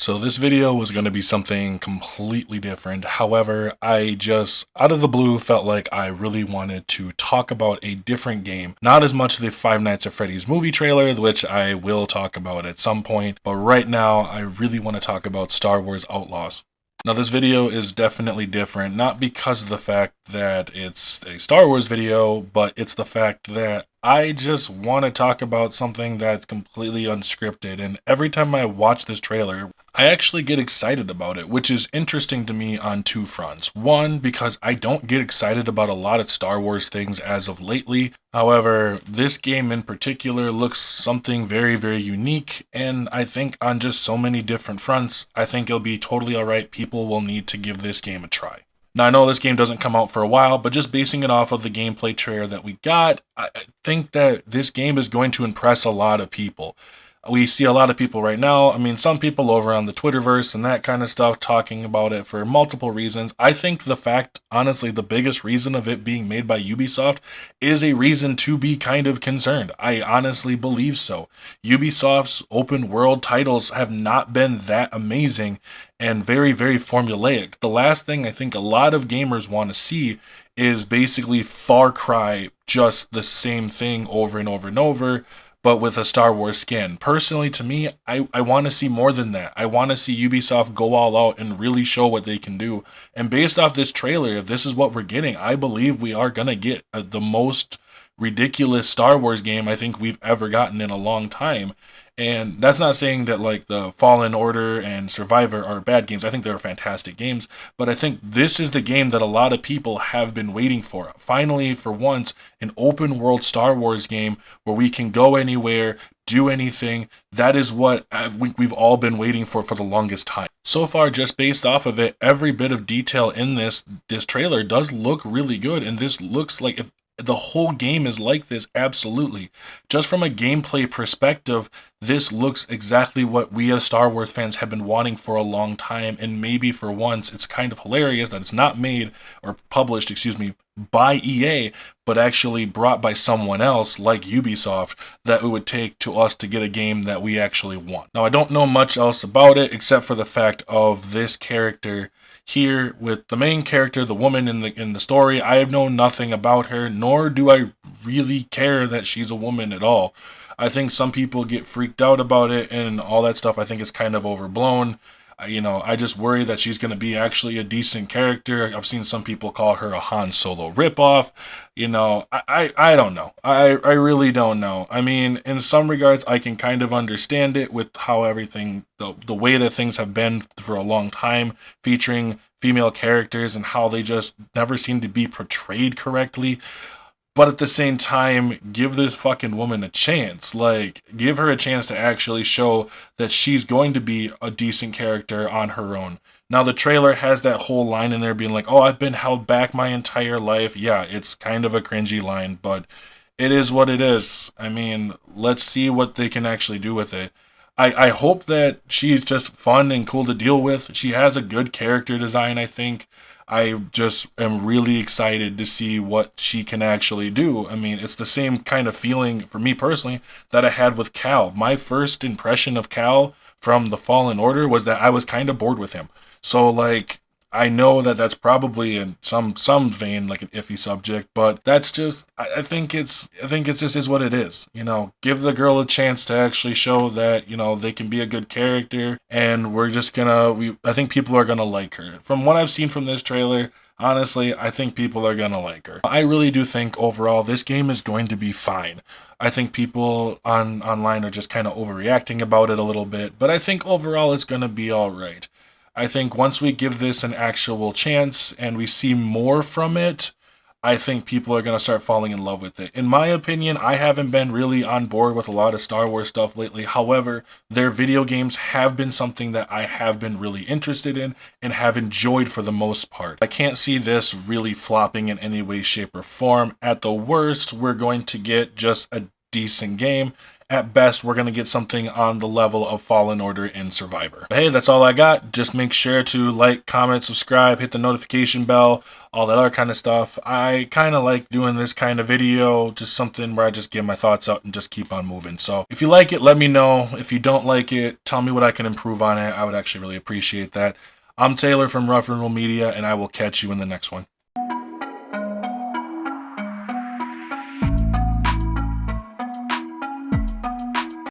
So this video was going to be something completely different. However, I just, out of the blue, felt like I really wanted to talk about a different game. Not as much the Five Nights at Freddy's movie trailer, which I will talk about at some point. But right now, I really want to talk about Star Wars Outlaws. Now this video is definitely different, not because of the fact that it's a Star Wars video, but it's the fact that I just want to talk about something that's completely unscripted, and every time I watch this trailer, I actually get excited about it, which is interesting to me on two fronts. One, because I don't get excited about a lot of Star Wars things as of lately. However, this game in particular looks something very, very unique, and I think on just so many different fronts, I think it'll be totally alright. People will need to give this game a try. Now, I know this game doesn't come out for a while, but just basing it off of the gameplay trailer that we got, I think that this game is going to impress a lot of people. We see a lot of people right now, some people over on the Twitterverse and that kind of stuff talking about it for multiple reasons. I think the fact, honestly, the biggest reason of it being made by Ubisoft is a reason to be kind of concerned. I honestly believe so. Ubisoft's open world titles have not been that amazing and very, very formulaic. The last thing I think a lot of gamers want to see is basically Far Cry, just the same thing over and over and over, but with a Star Wars skin. Personally, to me, I want to see more than that. I want to see Ubisoft go all out and really show what they can do. And based off this trailer, if this is what we're getting, I believe we are going to get the most ridiculous Star Wars game I think we've ever gotten in a long time. And that's not saying that like the Fallen Order and Survivor are bad games. I think they're fantastic games, but I think this is the game that a lot of people have been waiting for. Finally, for once, an open world Star Wars game where we can go anywhere, do anything. That is what we've all been waiting for the longest time. So far, just based off of it, every bit of detail in this trailer does look really good, and this looks like if the whole game is like this, absolutely. Just from a gameplay perspective, this looks exactly what we as Star Wars fans have been wanting for a long time, and maybe for once, it's kind of hilarious that it's not made or published, by EA, but actually brought by someone else like Ubisoft that it would take to us to get a game that we actually want. Now, I don't know much else about it except for the fact of this character here with the main character, the woman in the story. I have known nothing about her, nor do I really care that she's a woman at all. I think some people get freaked out about it and all that stuff. I think it's kind of overblown. I just worry that she's going to be actually a decent character. I've seen some people call her a Han Solo ripoff. I don't know. I really don't know. In some regards, I can kind of understand it with how everything, the way that things have been for a long time, featuring female characters and how they just never seem to be portrayed correctly. But at the same time, give this fucking woman a chance. Like, give her a chance to actually show that she's going to be a decent character on her own. Now, the trailer has that whole line in there being like, oh, I've been held back my entire life. Yeah, it's kind of a cringy line, but it is what it is. Let's see what they can actually do with it. I hope that she's just fun and cool to deal with. She has a good character design, I think. I just am really excited to see what she can actually do. It's the same kind of feeling for me personally that I had with Cal. My first impression of Cal from the Fallen Order was that I was kind of bored with him. So I know that that's probably in some vein like an iffy subject, but that's just, I think it's just is what it is. Give the girl a chance to actually show that, they can be a good character, and we're just I think people are gonna like her. From what I've seen from this trailer, honestly, I think people are gonna like her. I really do think overall this game is going to be fine. I think people online are just kind of overreacting about it a little bit, but I think overall it's gonna be alright. I think once we give this an actual chance and we see more from it, I think people are going to start falling in love with it. In my opinion, I haven't been really on board with a lot of Star Wars stuff lately. However, their video games have been something that I have been really interested in and have enjoyed for the most part. I can't see this really flopping in any way, shape, or form. At the worst, we're going to get just a decent game, At best, we're going to get something on the level of Fallen Order and Survivor. But hey, that's all I got. Just make sure to like, comment, subscribe, hit the notification bell, all that other kind of stuff. I kind of like doing this kind of video, just something where I just get my thoughts out and just keep on moving. So if you like it, let me know. If you don't like it, tell me what I can improve on it. I would actually really appreciate that. I'm Taylor from Rough and Rule Media, and I will catch you in the next one.